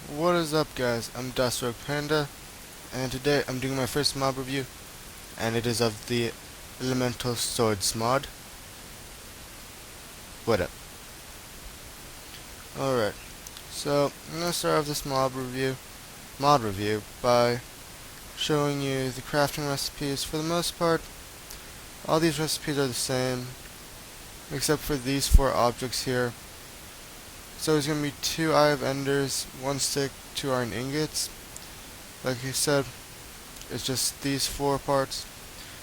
What is up, guys? I'm Dasrogue Panda, and today I'm doing my first mob review, and it is of the Elemental Swords mod. What up? Alright, so I'm gonna start off this mod review, by showing you the crafting recipes. For the most part, all these recipes are the same, except for these four objects here. So there's gonna be 2 Eye of Enders, 1 stick, 2 iron ingots. Like I said, it's just these 4 parts.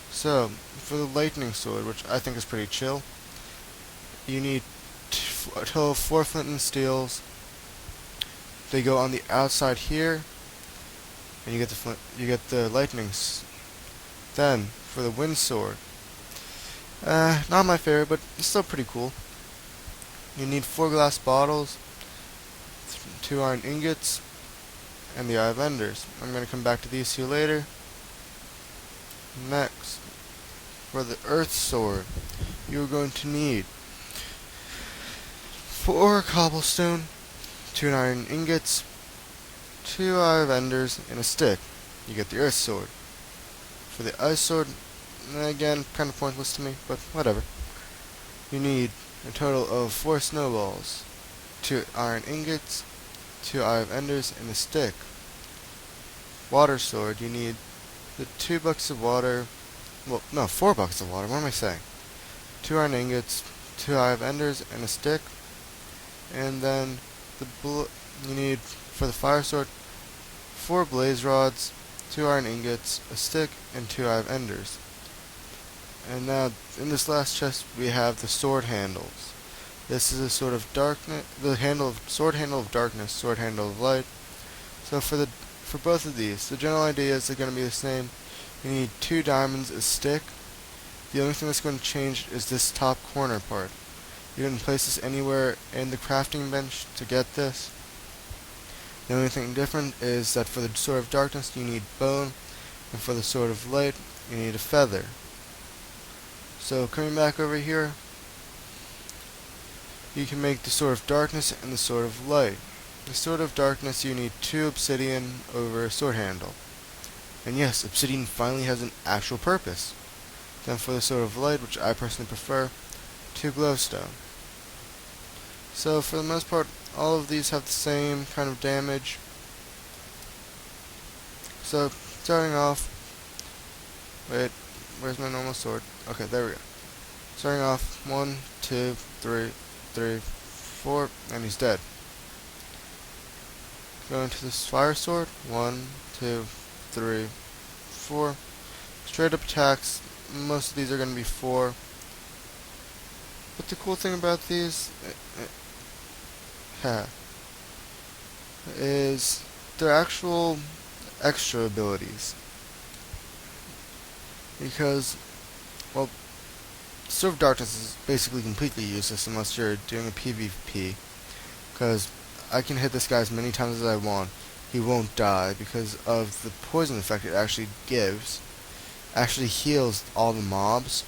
So, for the lightning sword, which I think is pretty chill, you need a total of 4 flint and steels. They go on the outside here, and you get the lightnings. Then, for the wind sword, not my favorite, but it's still pretty cool. You need 4 glass bottles, 2 iron ingots, and the Eye of Enders. I'm going to come back to these two later. Next, for the earth sword, you're going to need 4 cobblestone, 2 iron ingots, 2 Eye of Enders, and a stick. You get the earth sword. For the ice sword, again, kind of pointless to me, but whatever. You need a total of 4 snowballs, 2 iron ingots, 2 Eye of Enders, and a stick. Water sword, you need the 2 buckets of water, well, no, 4 buckets of water, what am I saying? 2 iron ingots, 2 Eye of Enders, and a stick. And then you need, for the fire sword, 4 blaze rods, 2 iron ingots, a stick, and 2 Eye of Enders. And now, in this last chest, we have the sword handles. This is a sword of darkness, sword handle of darkness, sword handle of light. So for both of these, the general idea is they're going to be the same. You need 2 diamonds, a stick. The only thing that's going to change is this top corner part. You can place this anywhere in the crafting bench to get this. The only thing different is that for the sword of darkness you need bone, and for the sword of light you need a feather. So coming back over here, you can make the sword of darkness and the sword of light. The sword of darkness you need 2 obsidian over a sword handle. And yes, obsidian finally has an actual purpose. Then for the sword of light, which I personally prefer, 2 glowstone. So for the most part, all of these have the same kind of damage. So starting off, wait, where's my normal sword? Okay, there we go. Starting off, 1, 2, 3, 4, and he's dead. Going to this fire sword, 1, 2, 3, 4. Straight up attacks, most of these are going to be 4. But the cool thing about these is their actual extra abilities. Because, well, Sword of Darkness is basically completely useless unless you're doing a PvP. Because I can hit this guy as many times as I want. He won't die because of the poison effect it actually gives. Actually heals all the mobs.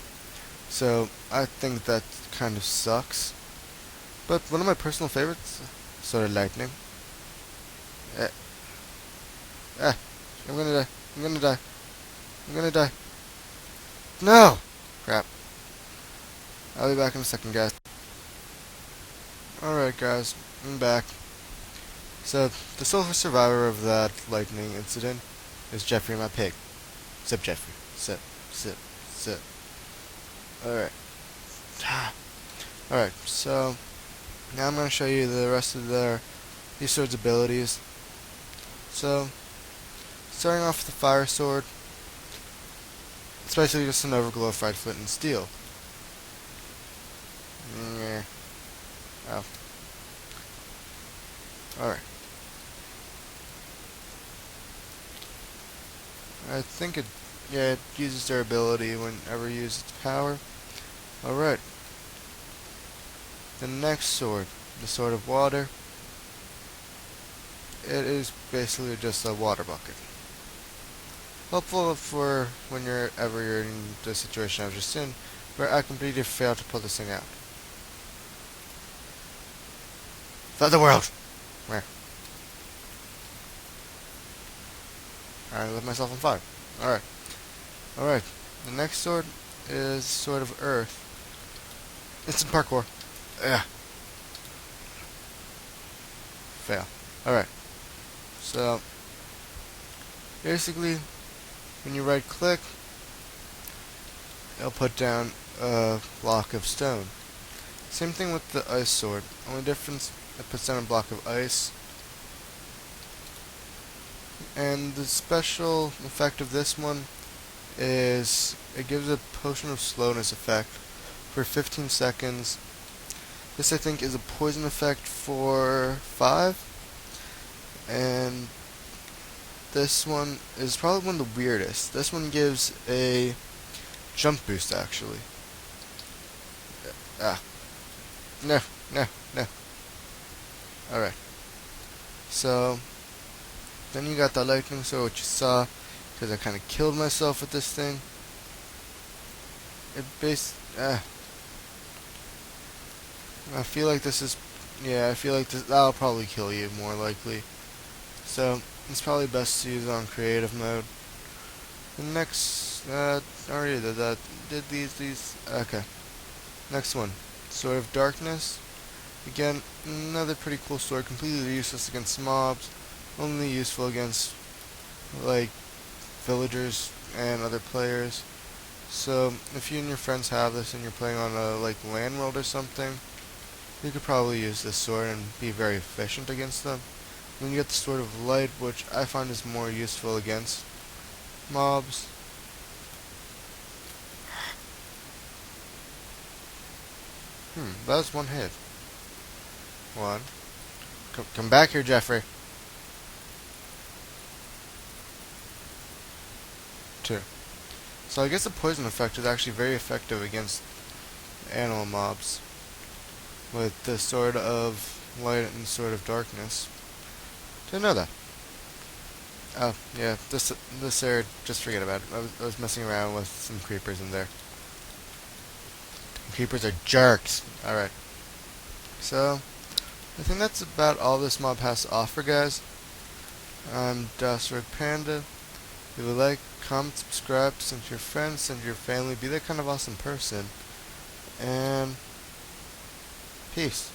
So I think that kind of sucks. But one of my personal favorites, Sword of Lightning. I'm gonna die. I'm gonna die. I'm gonna die. No! Crap. I'll be back in a second, guys. Alright, guys. I'm back. So, the sole survivor of that lightning incident is Jeffrey, my pig. Sip, Jeffrey. Sip. Sip. Sip. Alright. Alright, so now I'm going to show you the rest of these swords' abilities. So, starting off with the fire sword, it's basically just an overglorified flint and steel. Yeah. Oh. Alright. I think it uses durability whenever it uses its power. Alright. The next sword, the Sword of Water. It is basically just a water bucket. Helpful for whenever you're in the situation I was just in, where I completely failed to pull this thing out. Flood the world! Where? I lit myself on fire. Alright. Alright. The next sword is Sword of Earth. It's in parkour. Yeah. Fail. Alright. So, basically, when you right click, it'll put down a block of stone. Same thing with the ice sword. Only difference, it puts down a block of ice. And the special effect of this one is it gives a potion of slowness effect for 15 seconds. This I think is a poison effect for 5. And this one is probably one of the weirdest. This one gives a jump boost actually. Ah. No, no, no. Alright. So, then you got the lightning sword, which you saw, because I kind of killed myself with this thing. I feel like this is, I feel like that'll probably kill you, more likely. So, it's probably best to use it on creative mode. The next, already did that, okay. Next one, Sword of Darkness. Again, another pretty cool sword, completely useless against mobs, only useful against, like, villagers and other players. So, if you and your friends have this and you're playing on a, like, LAN world or something, you could probably use this sword and be very efficient against them. Then you get the Sword of Light, which I find is more useful against mobs. That was one hit. One. Come back here, Jeffrey. 2. So I guess the poison effect is actually very effective against animal mobs with the Sword of Light and Sword of Darkness. Didn't know that. Oh, yeah, this area, just forget about it. I was messing around with some creepers in there. Creepers are jerks. Alright. So, I think that's about all this mob has to offer, guys. I'm Dasroid Panda. If you like, comment, subscribe, send to your friends, send to your family, be that kind of awesome person. And peace.